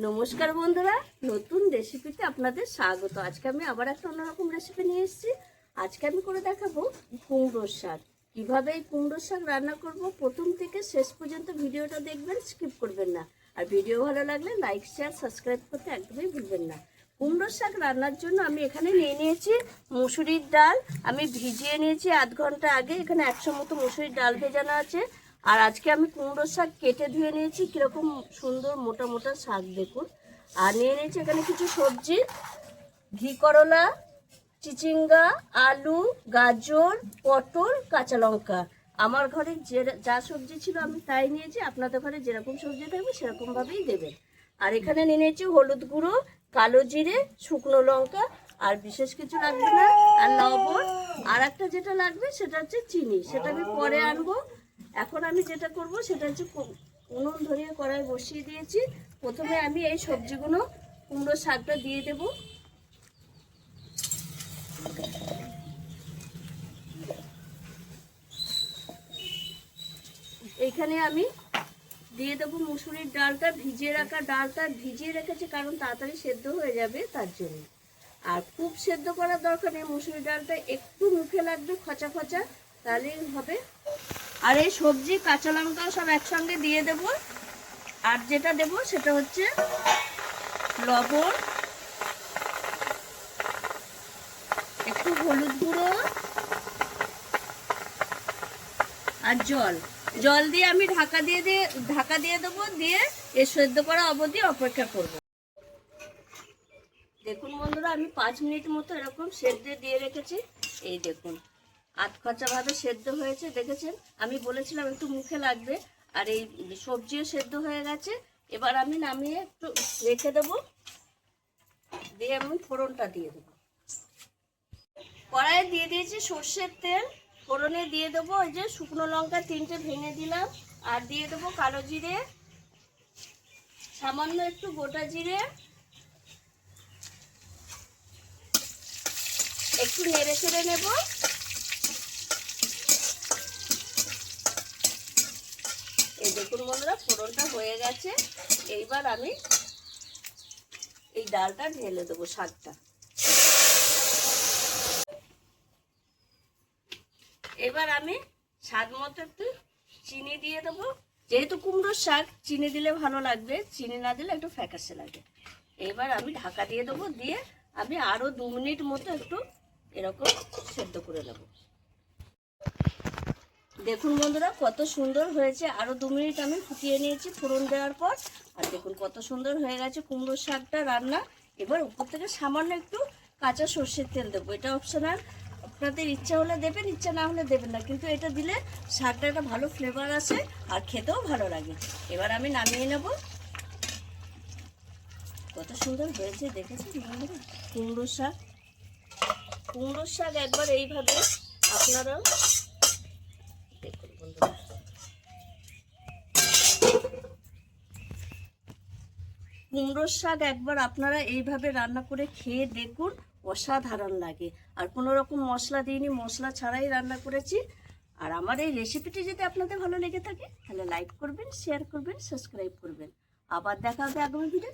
নমস্কার বন্ধুরা, নতুন রেসিপিতে আপনাদের স্বাগত। আজকে আমি আবার একটা অন্যরকম রেসিপি নিয়ে এসেছি। আজকে আমি করে দেখাবো কুমড়োর শাক। কীভাবে এই কুমড়োর শাক রান্না করব, প্রথম থেকে শেষ পর্যন্ত ভিডিওটা দেখবেন, স্কিপ করবেন না। আর ভিডিও ভালো লাগলে লাইক, শেয়ার, সাবস্ক্রাইব করতে একদমই ভুলবেন না। কুমড়োর শাক রান্নার জন্য আমি এখানে নিয়ে নিয়েছি মুসুরির ডাল। আমি ভিজিয়ে নিয়েছি আধ ঘন্টা আগে। এখানে 100 মতো মুসুরির ডাল ভেজানো আছে। আর আজকে আমি কুমড়োর শাক কেটে ধুয়ে নিয়েছি, কীরকম সুন্দর মোটা মোটা শাক দেখুন। আর নিয়ে নিয়েছি এখানে কিছু সবজি, ঘি করলা, চিচিঙ্গা, আলু, গাজর, পটল, কাঁচা লঙ্কা। আমার ঘরে যা সবজি ছিল আমি তাই নিয়েছি। আপনাদের ঘরে যেরকম সবজি থাকবে সেরকমভাবেই দেবেন। আর এখানে নিয়ে নিয়েছি হলুদ গুঁড়ো, কালো জিরে, শুকনো লঙ্কা, আর বিশেষ কিছু লাগবে না, আর লবণ। আর একটা যেটা লাগবে সেটা হচ্ছে চিনি, সেটা আমি পরে আনবো। এখন আমি যেটা করব সেটা হচ্ছে উনুন ধরিয়ে কড়াই বসিয়ে দিয়েছি। প্রথমে আমি এই সবজিগুলো, কুমড়ো শাকটা দিয়ে দেব। এইখানে আমি দিয়ে দেবো মুসুরির ডালটা, ভিজিয়ে রাখা ডালটা ভিজিয়ে রেখেছি কারণ তাড়াতাড়ি সেদ্ধ হয়ে যাবে তার জন্য। আর খুব সেদ্ধ করার দরকার নেই, মুসুরির ডালটা একটু মুখে লাগবে খচা খচা, তাহলেই হবে। আর এই সবজি, কাঁচা লঙ্কা সব একসঙ্গে দিয়ে দেব। আর যেটা দেব সেটা হচ্ছে লবণ, একটু হলুদ গুঁড়ো আর জল দিয়ে আমি ঢাকা দিয়ে দেবো। দিয়ে এর সেদ্ধ করা অবধি অপেক্ষা করব। দেখুন বন্ধুরা, আমি 5 মিনিট মতো এরকম সেদ্ধ দিয়ে রেখেছি। এই দেখুন আধখচাভাবে সেদ্ধ হয়েছে, দেখেছেন। আমি বলেছিলাম একটু মুখে লাগবে। আর এই সবজিও সেদ্ধ হয়ে গেছে। এবার আমি নামিয়ে একটু রেখে দেবো, দিয়ে আমি ফোড়নটা দিয়ে দেবো। কড়াইয়ে দিয়ে দিয়েছি সর্ষের তেল। ফোড়নে দিয়ে দেবো ওই যে শুকনো লঙ্কা 3টে ভেঙে দিলাম। আর দিয়ে দেবো কালো জিরে, সামান্য একটু গোটা জিরে, একটু নেড়ে চেড়ে নেব। এই দেখুন বন্ধুরা, ফোড়নটা হয়ে গেছে। এইবার আমি এই ডালটা ঢেলে দেবো, শাকটা। এবার আমি স্বাদ মতো একটু চিনি দিয়ে দেবো। যেহেতু কুমড়োর শাক, চিনি দিলে ভালো লাগবে, চিনি না দিলে একটু ফ্যাকাশে লাগে। এবার আমি ঢাকা দিয়ে দেবো, দিয়ে আমি আরও 2 মিনিট মতো একটু এরকম সেদ্ধ করে নেব। দেখুন বন্ধুরা কত সুন্দর হয়েছে। আরও 2 মিনিট আমি ফুটিয়ে নিয়েছি ফোড়ন দেওয়ার পর। আর দেখুন কত সুন্দর হয়ে গেছে কুমড়োর শাকটা রান্না। এবার উপর থেকে সামান্য একটু কাঁচা সর্ষের তেল দেবো, এটা অপশনাল। আপনাদের ইচ্ছা হলে দেবেন, ইচ্ছা না হলে দেবেন না, কিন্তু এটা দিলে শাকটা একটা ভালো ফ্লেভার আসে আর খেতেও ভালো লাগে। এবার আমি নামিয়ে নেব। কত সুন্দর হয়েছে দেখেছেন বন্ধুরা কুমড়োর শাক একবার এইভাবে আপনারাও দেখুন বন্ধুরা। কুমড়োর শাক একবার আপনারা এইভাবে রান্না করে খেয়ে দেখুন, অসাধারণ লাগে। আর কোনো রকম মশলা দিইনি, মশলা ছাড়াই রান্না করেছি। আর আমার এই রেসিপিটি যদি আপনাদের ভালো লেগে থাকে তাহলে লাইক করবেন, শেয়ার করবেন, সাবস্ক্রাইব করবেন। আবার দেখা হবে আগামী ভিডিও।